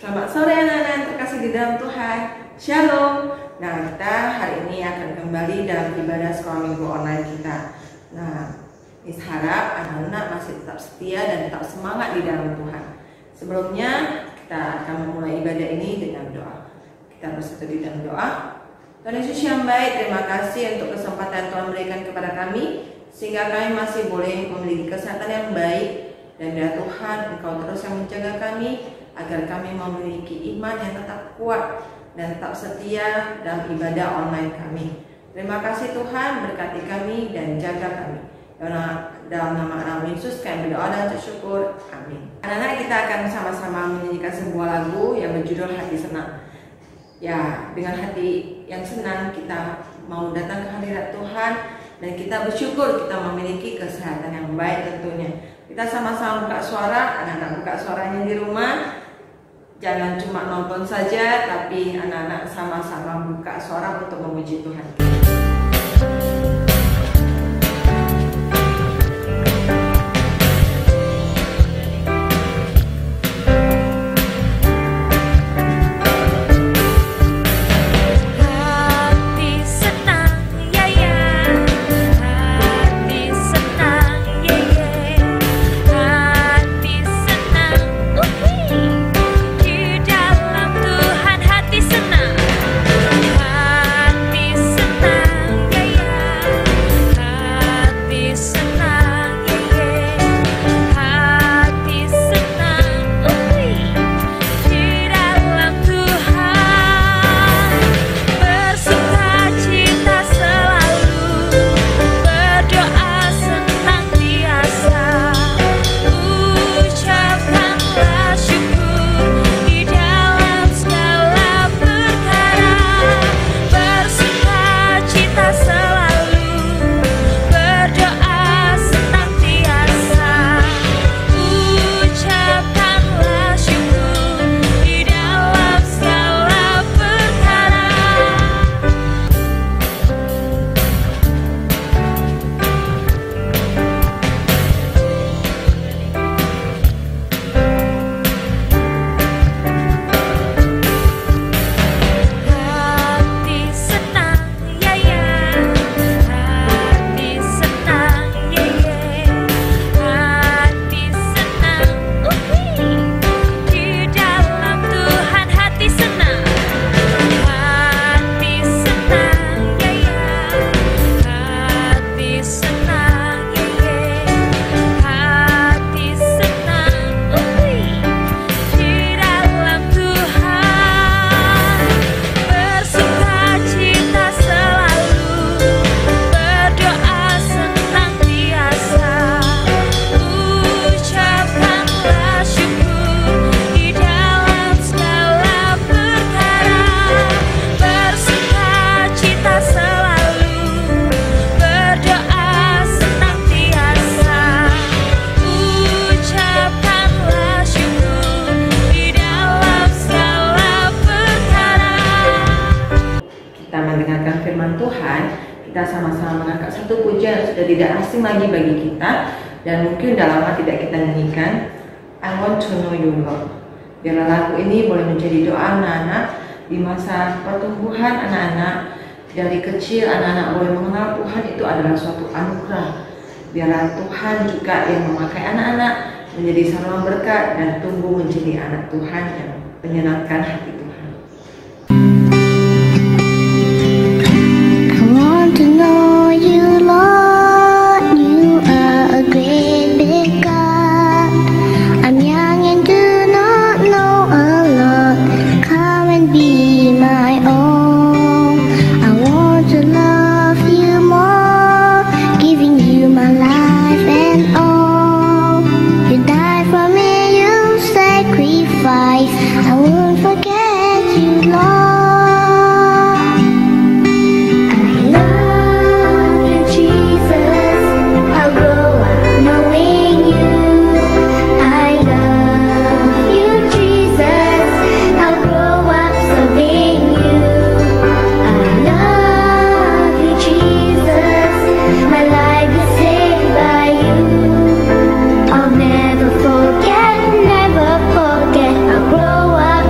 Selamat sore anak-anak yang terkasih di dalam Tuhan. Shalom. Nah, kita hari ini akan kembali dalam ibadah sekolah minggu online kita. Nah, Miss harap anak-anak masih tetap setia dan tetap semangat di dalam Tuhan. Sebelumnya, kita akan memulai ibadah ini dengan doa. Kita bersatu di dalam doa. Tuhan Yesus yang baik, terima kasih untuk kesempatan Tuhan berikan kepada kami, sehingga kami masih boleh memiliki kesehatan yang baik. Dan ya Tuhan, Engkau terus yang menjaga kami, agar kami memiliki iman yang tetap kuat dan tetap setia dalam ibadah online kami. Terima kasih Tuhan, berkati kami dan jaga kami. Dalam nama anak Yesus kami berdoa dan bersyukur. Amin. Anak-anak, kita akan sama-sama menyanyikan sebuah lagu yang berjudul Hati Senang. Ya, dengan hati yang senang kita mau datang ke hadirat Tuhan dan kita bersyukur kita memiliki kesehatan yang baik tentunya. Kita sama-sama buka suara, anak-anak buka suaranya di rumah. Jangan cuma nonton saja, tapi anak-anak sama-sama buka suara untuk memuji Tuhan. Kita sama-sama mengangkat satu pujian yang sudah tidak asing lagi bagi kita dan mungkin udah lama tidak kita nyanyikan, I Want to Know You Lord. Biarlah lagu ini boleh menjadi doa anak-anak di masa pertumbuhan anak-anak. Dari kecil anak-anak boleh mengenal Tuhan, itu adalah suatu anugerah. Biarlah Tuhan juga yang memakai anak-anak menjadi saluran berkat dan tumbuh menjadi anak Tuhan yang menyenangkan hati Tuhan. To know you, Lord, you are a great big God. I'm young and do not know a lot. Come and be my own. I want to love you more, giving you my life and all. You died for me, you sacrificed. I won't forget you, Lord. Never forget, I'll grow up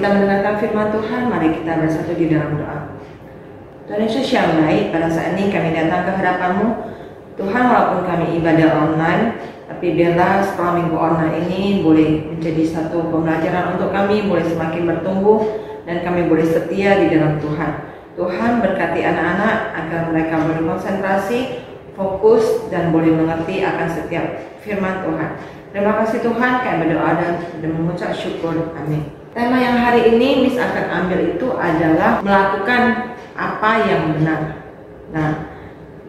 kita mendengarkan firman Tuhan, mari kita bersatu di dalam doa. Tuhan Yesus yang baik, pada saat ini kami datang ke hadapan-Mu. Tuhan, walaupun kami ibadah online, tapi biarlah sekolah minggu online ini boleh menjadi satu pembelajaran untuk kami, boleh semakin bertumbuh, dan kami boleh setia di dalam Tuhan. Tuhan berkati anak-anak agar mereka boleh konsentrasi, fokus, dan boleh mengerti akan setiap firman Tuhan. Terima kasih Tuhan, kami berdoa dan mengucap syukur. Amin. Tema yang hari ini Miss akan ambil itu adalah melakukan apa yang benar. Nah,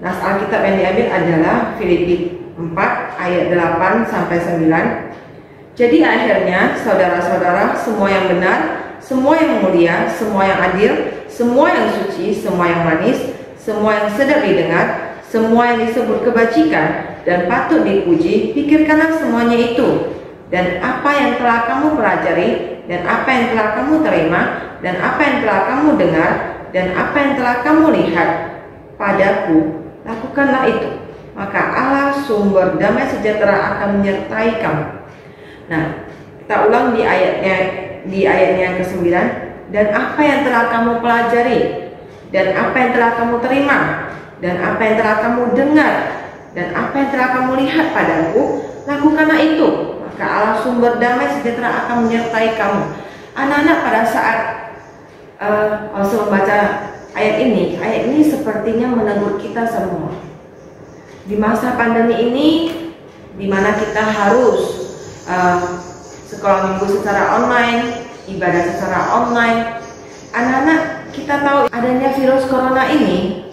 nas Alkitab yang diambil adalah Filipi 4 ayat 8 sampai 9. Jadi akhirnya saudara-saudara, semua yang benar, semua yang mulia, semua yang adil, semua yang suci, semua yang manis, semua yang sedap didengar, semua yang disebut kebajikan dan patut dipuji, pikirkanlah semuanya itu. Dan apa yang telah kamu pelajari, dan apa yang telah kamu terima, dan apa yang telah kamu dengar, dan apa yang telah kamu lihat padaku, lakukanlah itu. Maka Allah sumber damai sejahtera akan menyertai kamu. Nah, kita ulang di ayatnya yang ke-9. Dan apa yang telah kamu pelajari, dan apa yang telah kamu terima, dan apa yang telah kamu dengar, dan apa yang telah kamu lihat padaku, lakukanlah itu. Maka Allah sumber damai sejahtera akan menyertai kamu. Anak-anak, pada saat saya membaca ayat ini sepertinya menegur kita semua. Di masa pandemi ini, di mana kita harus sekolah minggu secara online, ibadah secara online, anak-anak kita tahu adanya virus corona ini,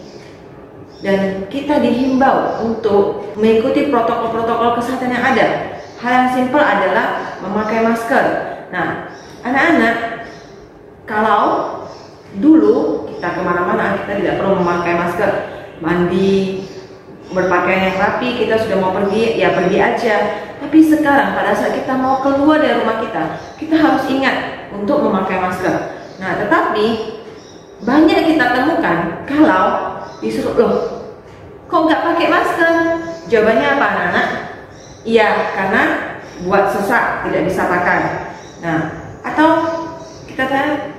dan kita dihimbau untuk mengikuti protokol-protokol kesehatan yang ada. Hal yang simpel adalah memakai masker. Nah, anak-anak, kalau dulu kita kemana-mana kita tidak perlu memakai masker, mandi, berpakaian yang rapi, kita sudah mau pergi, ya pergi aja. Tapi sekarang pada saat kita mau keluar dari rumah kita harus ingat untuk memakai masker. Nah, tetapi banyak kita temukan kalau disuruh, loh, kok nggak pakai masker? Jawabannya apa, anak-anak? Iya, karena buat sesak tidak bisa pakai. Nah, atau kita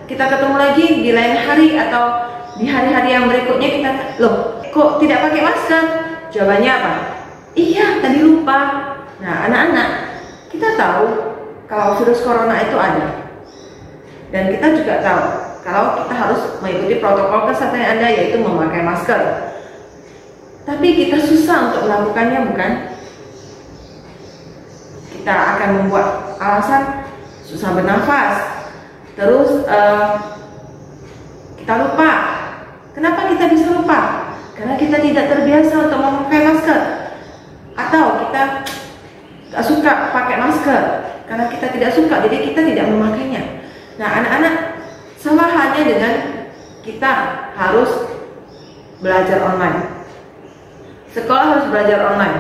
ketemu lagi di lain hari atau di hari-hari yang berikutnya kita, loh, kok tidak pakai masker? Jawabannya apa? Iya, tadi lupa. Nah, anak-anak, kita tahu kalau virus corona itu ada. Dan kita juga tahu kalau kita harus mengikuti protokol kesehatan yang ada, yaitu memakai masker. Tapi kita susah untuk melakukannya, bukan? Kita akan membuat alasan susah bernafas. Terus kita lupa. Kenapa kita bisa lupa? Karena kita tidak terbiasa untuk memakai masker. Atau kita gak suka pakai masker karena kita tidak suka, jadi kita tidak memakainya. Nah, anak-anak, sama halnya dengan kita harus belajar online. Sekolah harus belajar online.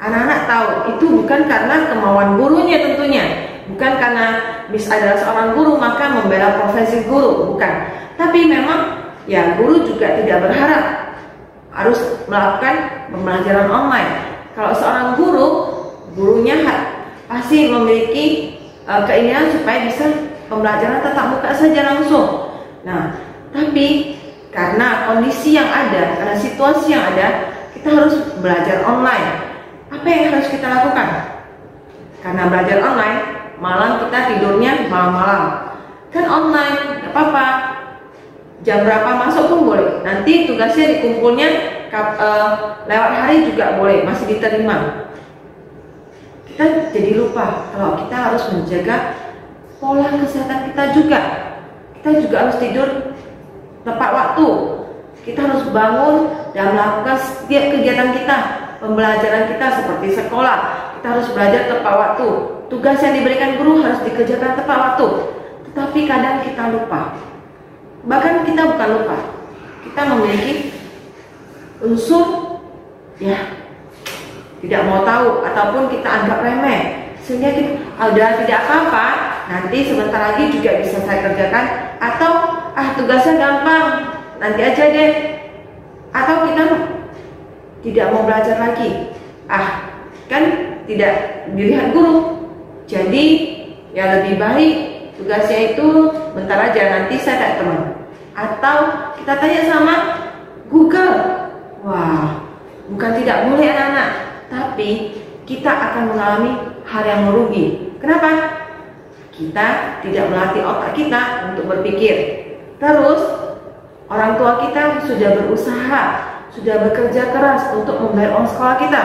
Anak-anak tahu itu bukan karena kemauan gurunya tentunya, bukan karena Miss adalah seorang guru maka membela profesi guru, bukan. Tapi memang ya guru juga tidak berharap harus melakukan pembelajaran online. Kalau seorang gurunya pasti memiliki keinginan supaya bisa pembelajaran tatap muka saja langsung. Nah, tapi karena kondisi yang ada, karena situasi yang ada, kita harus belajar online. Apa yang harus kita lakukan? Karena belajar online, malam kita tidurnya malam-malam. Kan online, gak apa-apa. Jam berapa masuk pun boleh. Nanti tugasnya dikumpulnya lewat hari juga boleh, masih diterima. Kita jadi lupa kalau kita harus menjaga pola kesehatan kita juga. Kita juga harus tidur tepat waktu. Kita harus bangun dan melakukan setiap kegiatan kita, pembelajaran kita seperti sekolah. Kita harus belajar tepat waktu. Tugas yang diberikan guru harus dikerjakan tepat waktu. Tetapi kadang kita lupa. Bahkan kita bukan lupa, kita memiliki unsur tidak mau tahu ataupun kita anggap remeh, sehingga kita udah tidak apa-apa, nanti sebentar lagi juga bisa saya kerjakan, atau tugasnya gampang, nanti aja deh, atau kita tidak mau belajar lagi, kan tidak dilihat guru, jadi ya lebih baik tugasnya itu bentar aja, nanti saya tak teman. Atau kita tanya sama Google. Wah, bukan tidak boleh anak-anak, tapi kita akan mengalami hal yang merugi. Kenapa? Kita tidak melatih otak kita untuk berpikir. Terus orang tua kita sudah berusaha, sudah bekerja keras untuk membayar uang sekolah kita.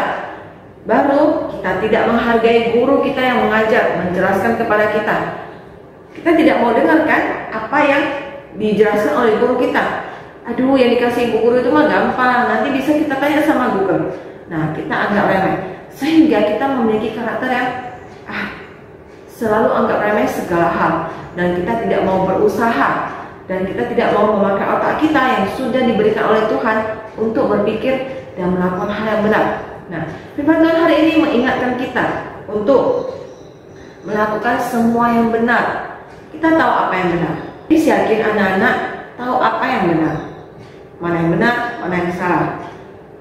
Baru kita tidak menghargai guru kita yang mengajar, menjelaskan kepada kita. Kita tidak mau dengarkan apa yang dijelaskan oleh guru kita. Aduh, yang dikasih ibu guru itu mah gampang, nanti bisa kita tanya sama Google. Nah, kita anggap remeh, sehingga kita memiliki karakter yang selalu anggap remeh segala hal, dan kita tidak mau berusaha, dan kita tidak mau memakai otak kita yang sudah diberikan oleh Tuhan untuk berpikir dan melakukan hal yang benar. Nah, firman Tuhan hari ini mengingatkan kita untuk melakukan semua yang benar. Kita tahu apa yang benar. Saya yakin anak-anak tahu apa yang benar, mana yang benar, mana yang salah.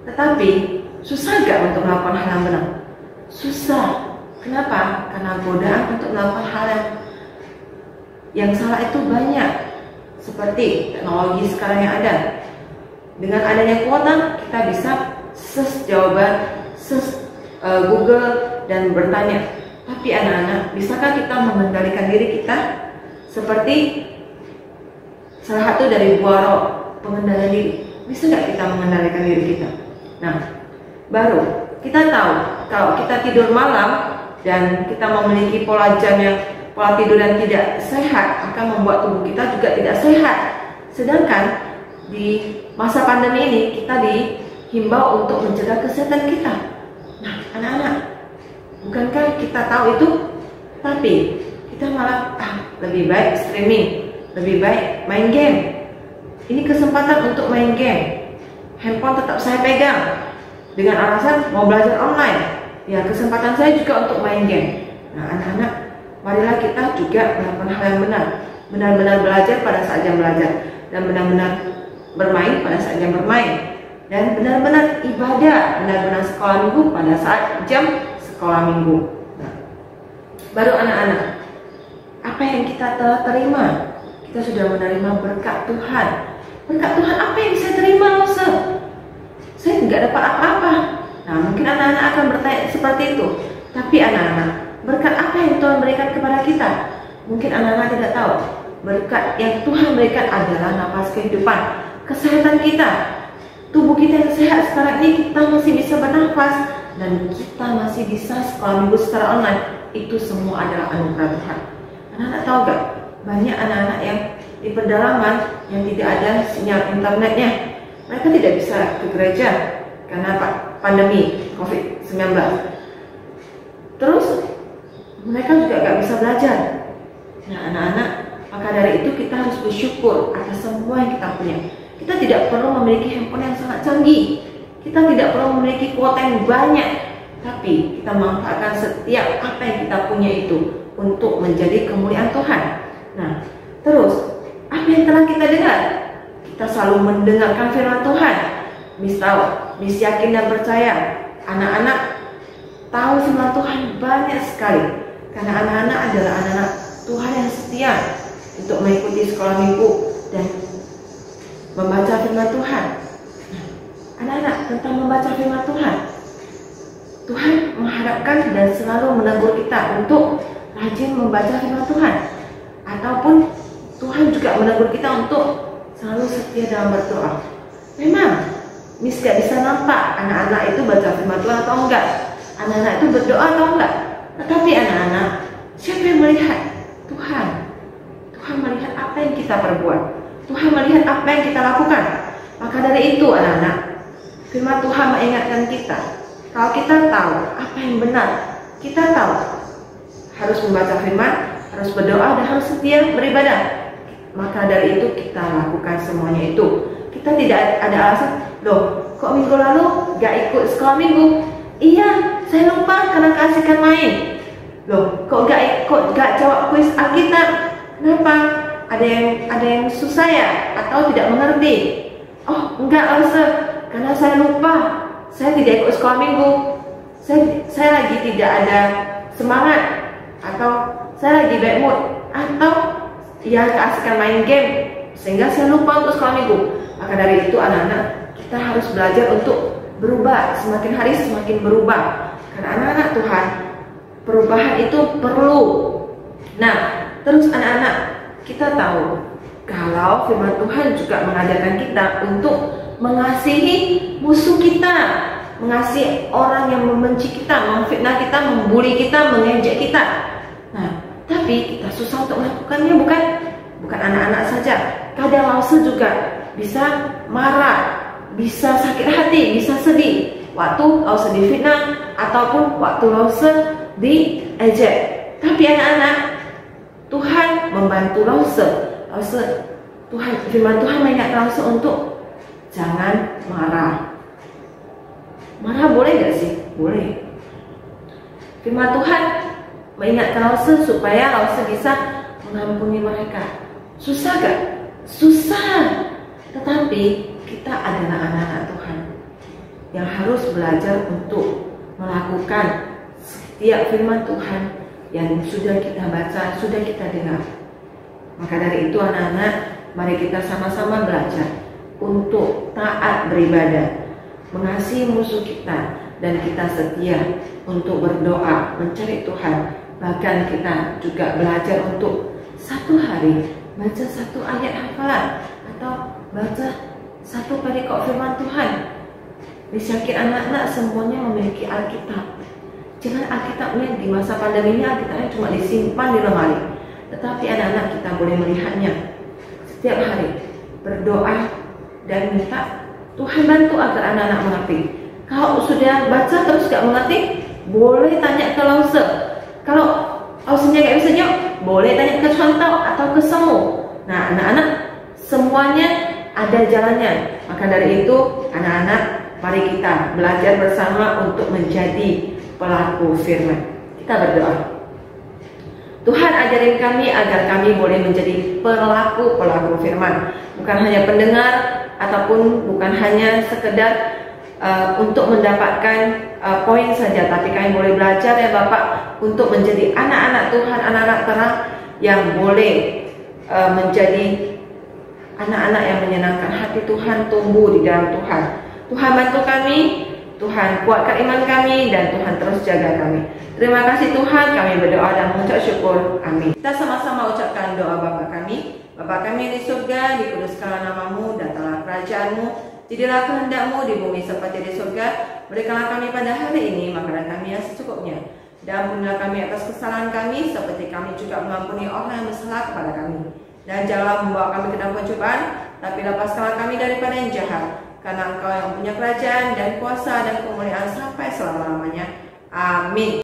Tetapi susah gak untuk melakukan hal yang benar? Susah. Kenapa? Karena godaan untuk melakukan hal yang salah itu banyak. Seperti teknologi sekarang yang ada. Dengan adanya kuota, kita bisa search jawaban, search Google, dan bertanya. Tapi anak-anak, bisakah kita mengendalikan diri kita? Seperti salah satu dari buah roh, pengendalian diri. Bisa nggak kita mengendalikan diri kita? Nah, baru kita tahu kalau kita tidur malam dan kita memiliki pola tidur yang tidak sehat, akan membuat tubuh kita juga tidak sehat. Sedangkan di masa pandemi ini kita dihimbau untuk menjaga kesehatan kita. Nah, anak-anak, bukankah kita tahu itu? Tapi kita malah lebih baik streaming, lebih baik main game. Ini kesempatan untuk main game. Handphone tetap saya pegang dengan alasan mau belajar online. Ya, kesempatan saya juga untuk main game. Nah, anak-anak, marilah kita juga melakukan hal yang benar. Benar-benar belajar pada saat jam belajar, dan benar-benar bermain pada saat jam bermain, dan benar-benar ibadah, benar-benar sekolah minggu pada saat jam sekolah minggu. Nah, baru anak-anak, apa yang kita telah terima? Kita sudah menerima berkat Tuhan. Berkat Tuhan apa yang saya terima, Ustaz? Saya nggak dapat apa-apa. Nah, mungkin anak-anak akan bertanya seperti itu. Tapi anak-anak, berkat apa yang Tuhan berikan kepada kita? Mungkin anak-anak tidak tahu. Berkat yang Tuhan berikan adalah nafas kehidupan, kesehatan kita, tubuh kita yang sehat. Sekarang ini kita masih bisa bernafas, dan kita masih bisa sekolah minggu secara online. Itu semua adalah anugerah Tuhan. Anak-anak tahu gak? Banyak anak-anak yang di pedalaman yang tidak ada sinyal internetnya. Mereka tidak bisa ke gereja karena pandemi COVID-19. Terus mereka juga gak bisa belajar. Nah, anak-anak, maka dari itu kita harus bersyukur atas semua yang kita punya. Kita tidak perlu memiliki handphone yang sangat canggih. Kita tidak perlu memiliki kuota yang banyak. Tapi kita manfaatkan setiap apa yang kita punya itu untuk menjadi kemuliaan Tuhan. Nah, terus apa yang telah kita dengar? Kita selalu mendengarkan firman Tuhan. Mis yakin dan percaya, anak-anak tahu firman Tuhan banyak sekali. Karena anak-anak adalah anak-anak Tuhan yang setia untuk mengikuti sekolah minggu dan membaca firman Tuhan. Anak-anak, tentang membaca firman Tuhan, Tuhan mengharapkan dan selalu menegur kita untuk rajin membaca firman Tuhan. Ataupun Tuhan juga menegur kita untuk selalu setia dalam berdoa. Memang Miss gak bisa nampak anak-anak itu baca firman Tuhan atau enggak, anak-anak itu berdoa atau enggak. Tetapi anak-anak, siapa yang melihat? Tuhan. Tuhan melihat apa yang kita perbuat. Tuhan melihat apa yang kita lakukan. Maka dari itu anak-anak, firman Tuhan mengingatkan kita, kalau kita tahu apa yang benar, kita tahu harus membaca firman, harus berdoa, dan harus setia beribadah. Maka dari itu kita lakukan semuanya itu. Kita tidak ada alasan, loh kok minggu lalu gak ikut sekolah minggu? Iya, saya lupa karena keasikan main. Loh kok gak jawab kuis Alkitab? Kenapa? Ada yang susah ya? Atau tidak mengerti? Oh enggak, Ustaz, karena saya lupa. Saya tidak ikut sekolah minggu. Saya lagi tidak ada semangat. atau saya lagi bad mood, atau ya keasikan main game sehingga saya lupa untuk sekolah minggu. Maka dari itu anak-anak, kita harus belajar untuk berubah, semakin hari semakin berubah. Karena anak-anak Tuhan, perubahan itu perlu. Nah, terus anak-anak, kita tahu kalau firman Tuhan juga mengajarkan kita untuk mengasihi musuh kita, mengasihi orang yang membenci kita, memfitnah kita, membuli kita, mengejek kita. Nah, tapi kita susah untuk melakukannya, bukan anak-anak saja. Kadang Lause juga bisa marah, bisa sakit hati, bisa sedih waktu Lause difitnah ataupun waktu Lause diejek. Tapi anak-anak, Tuhan membantu Lause. Firman Tuhan mengingatkan Lause untuk jangan marah. Marah boleh gak sih? Boleh. Firman Tuhan mengingatkan Lause supaya Lause bisa mengampuni mereka. Susah gak? Susah. Tetapi kita adalah anak-anak Tuhan yang harus belajar untuk melakukan setiap firman Tuhan yang sudah kita baca, sudah kita dengar. Maka dari itu anak-anak, mari kita sama-sama belajar untuk taat beribadah, mengasihi musuh kita, dan kita setia untuk berdoa, mencari Tuhan. Bahkan kita juga belajar untuk satu hari baca satu ayat hafalan atau baca satu perikop firman Tuhan. Disyakir anak-anak semuanya memiliki Alkitab. Jangan Alkitabnya di masa pandemi ini Alkitabnya cuma disimpan di lemari. Tetapi anak-anak kita boleh melihatnya setiap hari, berdoa dan minta Tuhan bantu agar anak-anak mengerti. Kalau sudah baca terus gak mengerti, boleh tanya ke Lause. Kalau Lausenya gak bisa jawab, boleh tanya ke contoh atau ke semu. Nah, anak-anak semuanya ada jalannya. Maka dari itu anak-anak, mari kita belajar bersama untuk menjadi pelaku firman. Kita berdoa. Tuhan ajarin kami agar kami boleh menjadi pelaku firman, bukan hanya pendengar ataupun bukan hanya sekedar untuk mendapatkan poin saja, tapi kami boleh belajar ya Bapak untuk menjadi anak-anak Tuhan, anak-anak terang yang boleh menjadi anak-anak yang menyenangkan hati Tuhan, tumbuh di dalam Tuhan. Tuhan bantu kami, Tuhan kuatkan iman kami, dan Tuhan terus jaga kami. Terima kasih Tuhan, kami berdoa dan mengucap syukur. Amin. Kita sama-sama ucapkan doa Bapa kami. Bapa kami di surga, dikuduskanlah namamu, datanglah kerajaanmu, jadilah kehendakmu di bumi seperti di surga. Berikanlah kami pada hari ini makanan kami yang secukupnya, dan ampunilah kami atas kesalahan kami, seperti kami juga mengampuni orang yang bersalah kepada kami. Dan janganlah membawa kami ke dalam pencobaan, tapi lepaskanlah kami daripada yang jahat. Karena Engkau yang punya kerajaan dan kuasa dan kemuliaan sampai selama-lamanya. Amin.